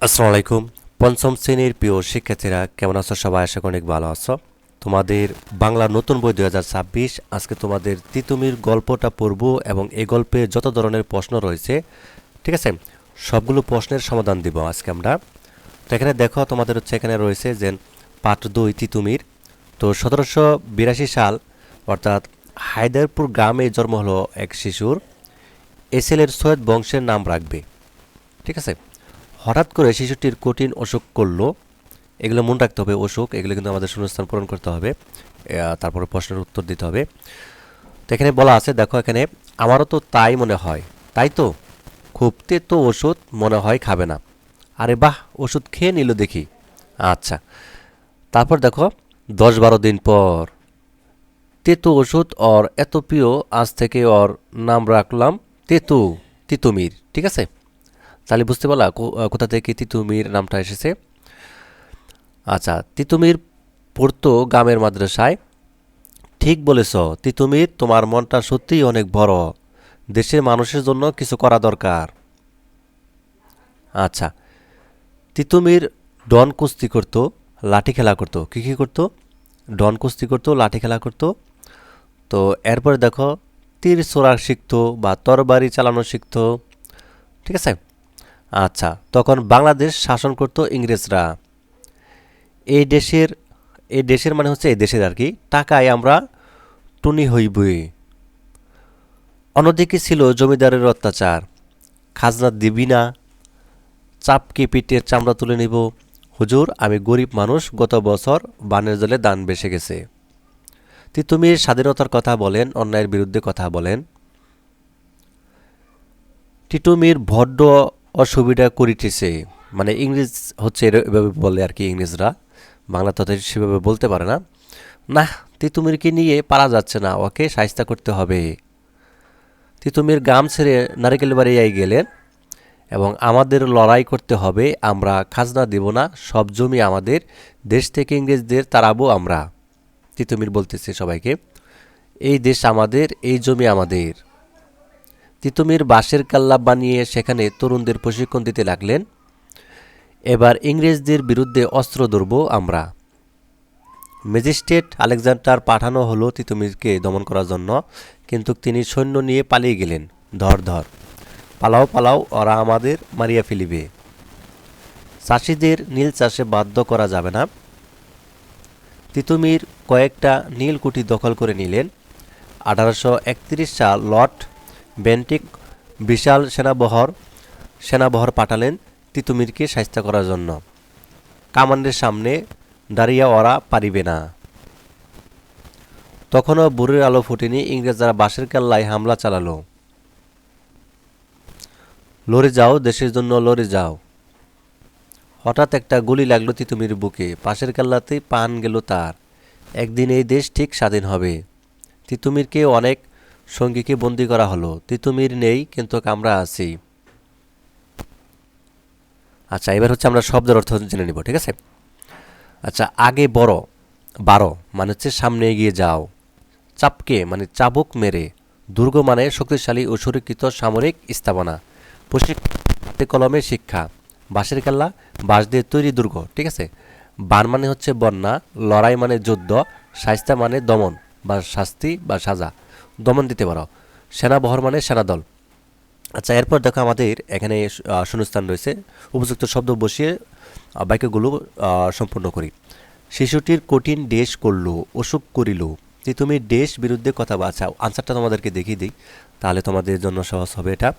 আসসালামু আলাইকুম। পঞ্চম শ্রেণীর প্রিয় শিক্ষার্থীরা কেমন আছো? সবাই আশা করি অনেক ভালো আছো। তোমাদের বাংলা নতুন বই 2026 আজকে তোমাদের তিতুমির গল্পটা পড়ব এবং এই গল্পে যত ধরনের প্রশ্ন রয়েছে, ঠিক আছে, সবগুলো প্রশ্নের সমাধান দিব আজকে আমরা। তো এখানে দেখো তোমাদের হচ্ছে এখানে রয়েছে যে পার্ট 2 তিতুমির। তো 1782 সাল অর্থাৎ হায়দারপুর গ্রামে জন্ম হলো এক শিশুর। এসেলের সৈয়দ বংশের নাম রাখবে, ঠিক আছে। হঠাৎ করে শিশুটির কঠিন অসুখ করলো। এগুলো মনে রাখতে হবে, অসুখ এগুলো কিন্তু আমাদের শূন্যস্থান পূরণ করতে হবে, তারপরে প্রশ্নের উত্তর দিতে হবে। তো এখানে বলা আছে, দেখো এখানে, আমারও তো তাই মনে হয়। তাই তো, খুব তেতো ওষুধ মনে হয় খাবে না। আরে বাহ, ওষুধ খেয়ে নিল দেখি। আচ্ছা, তারপর দেখো 10-12 দিন পর, তেতো ওষুধ ওর এত প্রিয়, আজ থেকে ওর নাম রাখলাম তেতু, তিতুমির, ঠিক আছে। তাহলে বুঝতে পারলা কোথা থেকে তিতুমির নামটা এসেছে। আচ্ছা, তিতুমির পড়তো গ্রামের মাদ্রাসায়। ঠিক বলেছ তিতুমির, তোমার মনটা সত্যিই অনেক বড়। দেশের মানুষের জন্য কিছু করা দরকার। আচ্ছা, তিতুমির ডন কুস্তি করতো, লাঠি খেলা করতো। কী কী করতো? ডন কুস্তি করতো, লাঠি খেলা করতো। তো এরপরে দেখো, তীর ছোড়া শিখতো বা তরবারি চালানো শিখতো, ঠিক আছে। আচ্ছা, তখন বাংলাদেশ শাসন করতো ইংরেজরা। এই দেশের এই দেশের মানে হচ্ছে এই দেশের আর কি, টাকায় আমরা টুনি হইবই। অন্যদিকে ছিল জমিদারের অত্যাচার। খাজনা দিবি না, চাপকে পিঠের চামড়া তুলে নিব। হুজুর, আমি গরিব মানুষ, গত বছর বানের জলে দান বেসে গেছে। তিতুমির স্বাধীনতার কথা বলেন, অন্যায়ের বিরুদ্ধে কথা বলেন। তিতুমির বড্ড অসুবিধা করিতেছে, মানে ইংরেজ হচ্ছে এভাবে বলে আর কি, ইংরেজরা। বাংলা তো সেভাবে বলতে পারে না। না, তিতুমিরকে নিয়ে পারা যাচ্ছে না, ওকে শায়েস্তা করতে হবে। তিতুমির গ্রাম ছেড়ে নারিকেল বাড়িয়ায় গেলেন এবং আমাদের লড়াই করতে হবে, আমরা খাজনা দেব না, সব জমি আমাদের, দেশ থেকে ইংরেজদের তাড়াবো আমরা। তিতুমির বলতেছে সবাইকে, এই দেশ আমাদের, এই জমি আমাদের। তিতুমির বাঁশের কাল্লা বানিয়ে সেখানে তরুণদের প্রশিক্ষণ দিতে লাগলেন। এবার ইংরেজদের বিরুদ্ধে অস্ত্র ধরব আমরা। ম্যাজিস্ট্রেট আলেকজান্ডার পাঠানো হলো তিতুমিরকে দমন করার জন্য, কিন্তু তিনি সৈন্য নিয়ে পালিয়ে গেলেন। ধর ধর, পালাও পালাও, ওরা আমাদের মারিয়া ফেলিবে। চাষিদের নীল চাষে বাধ্য করা যাবে না। তিতুমির কয়েকটা নীলকুঠি দখল করে নিলেন। 1831 সাল লর্ড বেন্টিক বিশাল সেনাবহর পাঠালেন তিতুমিরকে শায়েস্তা করার জন্য। কামানের সামনে দাঁড়িয়ে ওরা পারিবে না। তখনও ভোরের আলো ফোটেনি, ইংরেজরা বাঁশের কেল্লায় হামলা চালালো। লড়ে যাও, দেশের জন্য লড়ে যাও। হঠাৎ একটা গুলি লাগলো তিতুমির বুকে, পাশের কেল্লাতেই প্রাণ গেল তার। একদিন এই দেশ ঠিক স্বাধীন হবে। তিতুমিরকে অনেক সঙ্গীকে বন্দি করা হলো। তিতুমির নেই, কিন্তু আমরা আছি। আচ্ছা, এবার হচ্ছে আমরা শব্দের অর্থ জেনে নিব, ঠিক আছে। আচ্ছা, আগে বড়, বারো মানে হচ্ছে সামনে এগিয়ে যাও। চাপকে মানে চাবুক মেরে। দুর্গ মানে শক্তিশালী ও সুরক্ষিত সামরিক স্থাপনা। প্রশিক্ষণ হাতে কলমে শিক্ষা। বাঁশের কেল্লা, বাঁশ দিয়ে তৈরি দুর্গ, ঠিক আছে। বান মানে হচ্ছে বন্যা। লড়াই মানে যুদ্ধ। শায়েস্তা মানে দমন বা শাস্তি বা সাজা, দমন দিতে পারো। সেনাবহর মানে সেনাদল। আচ্ছা, এরপর দেখো আমাদের এখানে শূন্যস্থান রয়েছে, উপযুক্ত শব্দ বসিয়ে বাক্যগুলো সম্পূর্ণ করি। শিশুটির কঠিন দেশ করল, অসুখ করিল। তুমি দেশ বিরুদ্ধে কথা বাঁচাও। আনসারটা তোমাদেরকে দেখিয়ে দিই, তাহলে তোমাদের জন্য সহজ হবে এটা।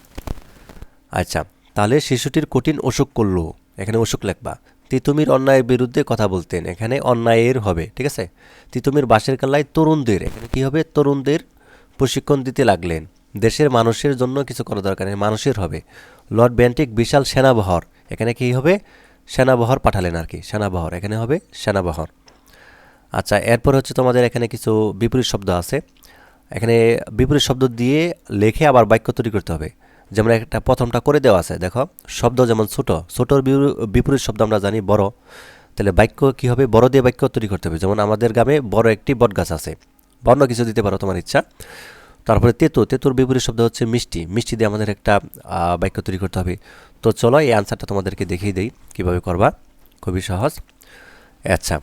আচ্ছা, তাহলে শিশুটির কঠিন অসুখ করলো, এখানে অসুখ লেখবা। তিতুমির অন্যায়ের বিরুদ্ধে কথা বলতেন, এখানে অন্যায়ের হবে, ঠিক আছে। তিতুমির বাঁশের কাল্লায় তরুণদের, এখানে কি হবে? তরুণদের প্রশিক্ষণ দিতে লাগলেন। দেশের মানুষের জন্য কিছু করা দরকার, মানুষের হবে। লর্ড বেন্টিক বিশাল সেনাবহর, এখানে কি হবে? সেনাবহর পাঠালেন আর কি, সেনাবহর, এখানে হবে সেনাবহর। আচ্ছা, এরপর হচ্ছে তোমাদের এখানে কিছু বিপরীত শব্দ আছে। এখানে বিপরীত শব্দ দিয়ে লেখে আবার বাক্য তৈরি করতে হবে। যেমন একটা প্রথমটা করে দেওয়া আছে, দেখো, শব্দ যেমন ছোট, ছোটর বিপরীত শব্দ আমরা জানি বড়। তাহলে বাক্য কি হবে? বড় দিয়ে বাক্য তৈরি করতে হবে। যেমন আমাদের গ্রামে বড় একটি বট গাছ আছে, বন্য কিছু দিতে পারো তোমার ইচ্ছা। তারপরে তেতো, তেতোর বিপরীত শব্দ হচ্ছে মিষ্টি, মিষ্টি দিয়ে আমাদের একটা বাক্য তৈরি করতে হবে। তো চলো এই আনসারটা তোমাদেরকে দেখিয়ে দিই কীভাবে করবা, খুবই সহজ। আচ্ছা,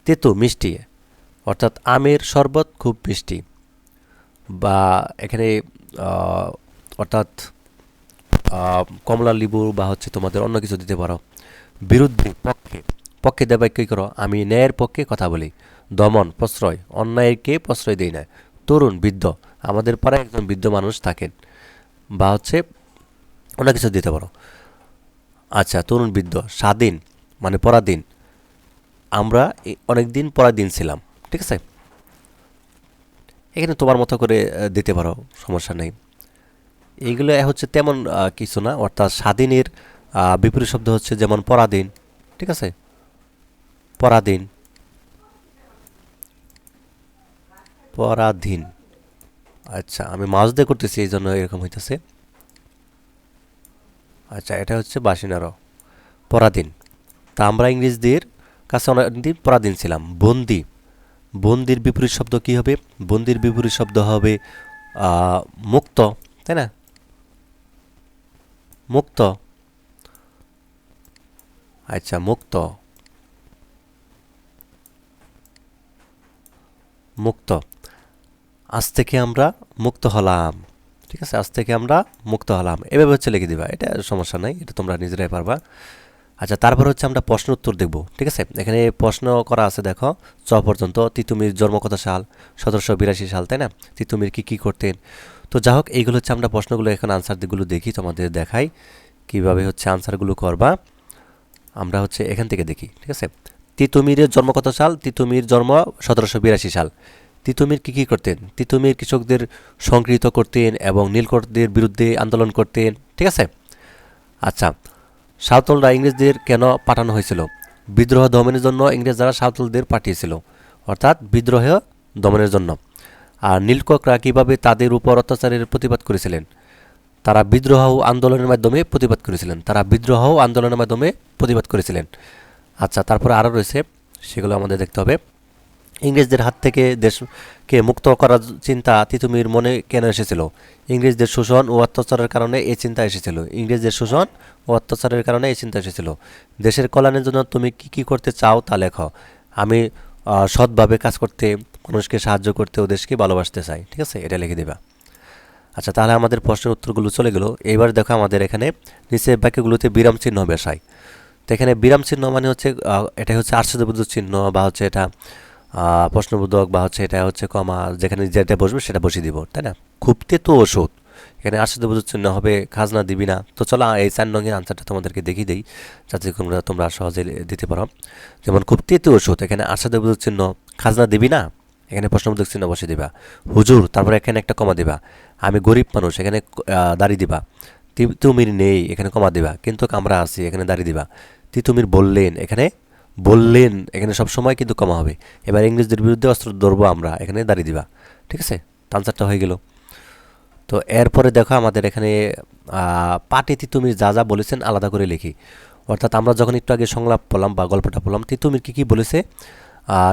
তেতো মিষ্টি অর্থাৎ আমের শরবত খুব মিষ্টি, বা এখানে অর্থাৎ কমলা লেবু বা হচ্ছে তোমাদের অন্য কিছু দিতে পারো। বিরুদ্ধে পক্ষে, পক্ষে দেবে কী করো, আমি ন্যায়ের পক্ষে কথা বলি। দমন প্রশ্রয়, অন্যায়কে প্রশ্রয় দিই না। তরুণ বৃদ্ধ, আমাদের পাড়ায় একজন বৃদ্ধ মানুষ থাকেন, বা হচ্ছে অন্য কিছু দিতে পারো। আচ্ছা, তরুণ বৃদ্ধ। স্বাধীন মানে পরাধীন, আমরা অনেক দিন পরাধীন ছিলাম। ঠিক আছে, এখানে তোমার মতো করে দিতে পারো, সমস্যা নেই। এইগুলো হচ্ছে তেমন কিছু না, অর্থাৎ স্বাধীনের বিপরীত শব্দ হচ্ছে যেমন পরাধীন। ঠিক আছে, পরাধীন, পরাধীন। আচ্ছা, আমি মাউস দিয়ে করতেছি এই জন্য এরকম হইতেছে। আচ্ছা, এটা হচ্ছে বাসিনারও পরাধীন। তা আমরা ইংরেজদের কাছে অনেকদিন পরাধীন ছিলাম। বন্দি, বন্দির বিপরীত শব্দ কী হবে? বন্দির বিপরীত শব্দ হবে মুক্ত, তাই না? মুক্ত। আচ্ছা, মুক্ত, মুক্ত। আজ থেকে আমরা মুক্ত হলাম। ঠিক আছে, আজ থেকে আমরা মুক্ত হলাম, এভাবে হচ্ছে লিখে দিবা, এটা সমস্যা নাই, এটা তোমরা নিজেরাই পারবা। আচ্ছা, তারপর হচ্ছে আমরা প্রশ্ন উত্তর দেখব। ঠিক আছে, এখানে প্রশ্ন করা আছে দেখো, চ পর্যন্ত। তিতুমির জন্ম কত সাল? 1782 সাল, তাই না? তিতুমির কি কি করতেন? তো যা হোক, এইগুলো হচ্ছে আমরা প্রশ্নগুলো এখন আনসার দিকগুলো দেখি, তোমাদের দেখাই কিভাবে হচ্ছে আনসারগুলো করবা। আমরা হচ্ছে এখান থেকে দেখি। ঠিক আছে, তিতুমিরের জন্ম কত সাল? তিতুমির জন্ম 1782 সাল। তিতুমির কি কি করতেন? তিতুমির কৃষকদের সংগৃহীত করতেন এবং নীলকরদের বিরুদ্ধে আন্দোলন করতেন। ঠিক আছে। আচ্ছা, সাঁওতালরা ইংরেজদের কেন পাঠানো হয়েছিল? বিদ্রোহ দমনের জন্য ইংরেজরা সাঁওতালদের পাঠিয়েছিল, অর্থাৎ বিদ্রোহ দমনের জন্য। আর নীলকররা কীভাবে তাদের উপর অত্যাচারের প্রতিবাদ করেছিলেন? তারা বিদ্রোহ ও আন্দোলনের মাধ্যমে প্রতিবাদ করেছিলেন। তারা বিদ্রোহ ও আন্দোলনের মাধ্যমে প্রতিবাদ করেছিলেন। আচ্ছা, তারপরে আরও রয়েছে, সেগুলো আমাদের দেখতে হবে। ইংরেজদের হাত থেকে দেশকে মুক্ত করার চিন্তা তিতুমির মনে কেন এসেছিল? ইংরেজদের শোষণ ও অত্যাচারের কারণে এই চিন্তা এসেছিল। ইংরেজদের শোষণ ও অত্যাচারের কারণে এই চিন্তা এসেছিল। দেশের কল্যাণের জন্য তুমি কি কি করতে চাও তা লেখো। আমি সৎভাবে কাজ করতে, মানুষকে সাহায্য করতে ও দেশকে ভালোবাসতে চাই। ঠিক আছে, এটা লিখে দেবা। আচ্ছা, তাহলে আমাদের প্রশ্নের উত্তরগুলো চলে গেল। এবার দেখো আমাদের এখানে নিচের বাক্যগুলোতে বিরাম চিহ্ন বসাই। তো এখানে বিরাম চিহ্ন মানে হচ্ছে এটা হচ্ছে আশ্চর্যবোধক চিহ্ন, বা হচ্ছে এটা প্রশ্নবোধক, বা হচ্ছে এটা হচ্ছে কমা, যেখানে যেটা বসবে সেটা বসিয়ে দিব, তাই না? খুব তেতো ওষুধ, এখানে আশ্চর্যবোধক চিহ্ন হবে খাজনা দিবি না। তো চলো এই 4 নংয়ের আনসারটা তোমাদেরকে দেখিয়ে দিই, যাতে তোমরা সহজে দিতে পারো। যেমন খুব তেতো ওষুধ, এখানে আশ্চর্যবোধক চিহ্ন, খাজনা দিবি না, এখানে প্রশ্নবোধক চিহ্ন বসিয়ে দিবা। হুজুর, তারপরে এখানে একটা কমা দিবা। আমি গরিব মানুষ, এখানে দাঁড়িয়ে দিবা। তিতুমির নেই, এখানে কমা দিবা। কিন্তু আমরা আছি, এখানে দাঁড়িয়ে দিবা। তিতুমির বললেন, এখানে বললেন, এখানে সবসময় কিন্তু কমা হবে। এবার ইংরেজদের বিরুদ্ধে অস্ত্র ধরবো আমরা, এখানে দাঁড়িয়ে দিবা। ঠিক আছে, আনসারটা হয়ে গেল। তো এরপরে দেখো আমাদের এখানে পাটে তিতুমির যা যা বলেছেন আলাদা করে লিখি। অর্থাৎ আমরা যখন একটু আগে সংলাপ পড়লাম বা গল্পটা পড়লাম, তিতুমির কী কী বলেছে,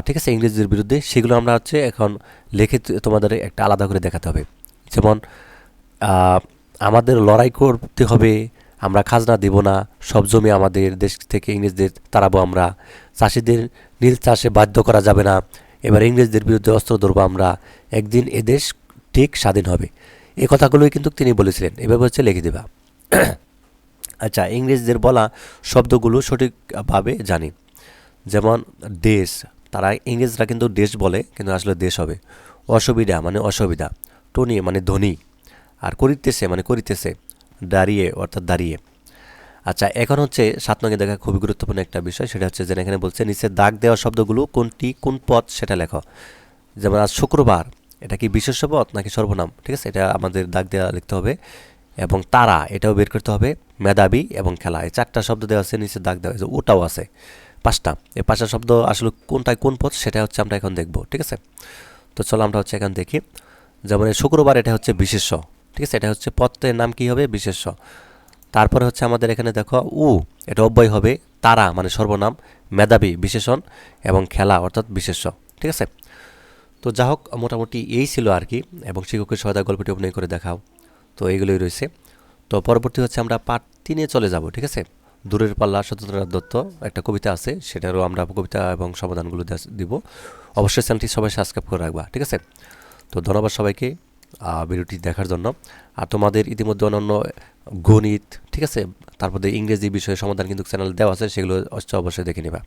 ঠিক আছে, ইংরেজদের বিরুদ্ধে, সেগুলো আমরা হচ্ছে এখন লিখে তোমাদের একটা আলাদা করে দেখাতে হবে। যেমন আমাদের লড়াই করতে হবে, আমরা খাজনা দেব না, সব জমি আমাদের, দেশ থেকে ইংরেজদের তাড়াবো আমরা, চাষিদের নীল চাষে বাধ্য করা যাবে না, এবার ইংরেজদের বিরুদ্ধে অস্ত্র ধরবো আমরা, একদিন এদেশ ঠিক স্বাধীন হবে। এই কথাগুলোই কিন্তু তিনি বলেছিলেন, এভাবে হচ্ছে লিখে দেবা। আচ্ছা, ইংরেজদের বলা শব্দগুলো সঠিকভাবে জানি। যেমন দেশ, তারা ইংরেজরা কিন্তু দেশ বলে, কিন্তু আসলে দেশ হবে। অসুবিধা মানে অসুবিধা। টনি মানে ধনী। আর করিতেছে মানে করিতেছে। দাঁড়িয়ে অর্থাৎ দাঁড়িয়ে। আচ্ছা, এখন হচ্ছে 7 নঙ্গে দেখা খুবই গুরুত্বপূর্ণ একটা বিষয়, সেটা হচ্ছে যে এখানে বলছে নিচে দাগ দেওয়া শব্দগুলো কোনটি কোন পদ সেটা লেখো। যেমন আজ শুক্রবার, এটা কি বিশেষ্য পদ নাকি সর্বনাম? ঠিক আছে, এটা আমাদের দাগ দেওয়া লিখতে হবে। এবং তারা, এটাও বের করতে হবে। মেধাবী এবং খেলা, এই 4টা শব্দ দেওয়া আছে, নিচে দাগ দেওয়া আছে। ওটাও আছে 5টা। এই 5টা শব্দ আসলে কোনটায় কোন পদ সেটা হচ্ছে আমরা এখন দেখব। ঠিক আছে, তো চলো আমরা হচ্ছে এখন দেখি। যেমন শুক্রবার, এটা হচ্ছে বিশেষ্য। ঠিক আছে, এটা হচ্ছে পদের নাম কি হবে? বিশেষ্য। তারপরে হচ্ছে আমাদের এখানে দেখো এটা অব্যয় হবে। তারা মানে সর্বনাম, মেধাবী বিশেষণ, এবং খেলা অর্থাৎ বিশেষ্য। ঠিক আছে, তো যা হোক, মোটামুটি এই ছিল আর কি। এবং শিক্ষকের সহায়তা গল্পটি অভিনয় করে দেখাও। তো এইগুলোই রয়েছে। তো পরবর্তী হচ্ছে আমরা পার্ট 3-এ চলে যাব, ঠিক আছে? দূরের পাল্লা সত্যেন্দ্রনাথ দত্ত একটা কবিতা আছে, সেটারও আমরা কবিতা এবং সমাধানগুলো দিব। অবশ্যই চ্যানেলটি সবাই সাবস্ক্রাইব করে রাখবা, ঠিক আছে? তো ধন্যবাদ সবাইকে ভিডিওটি দেখার জন্য। আর তোমাদের ইতিমধ্যে অন্যান্য গণিত, ঠিক আছে, তারপরে ইংরেজি বিষয়ে সমাধান কিন্তু চ্যানেল দেওয়া আছে, সেগুলো অবশ্যই দেখে নেবা।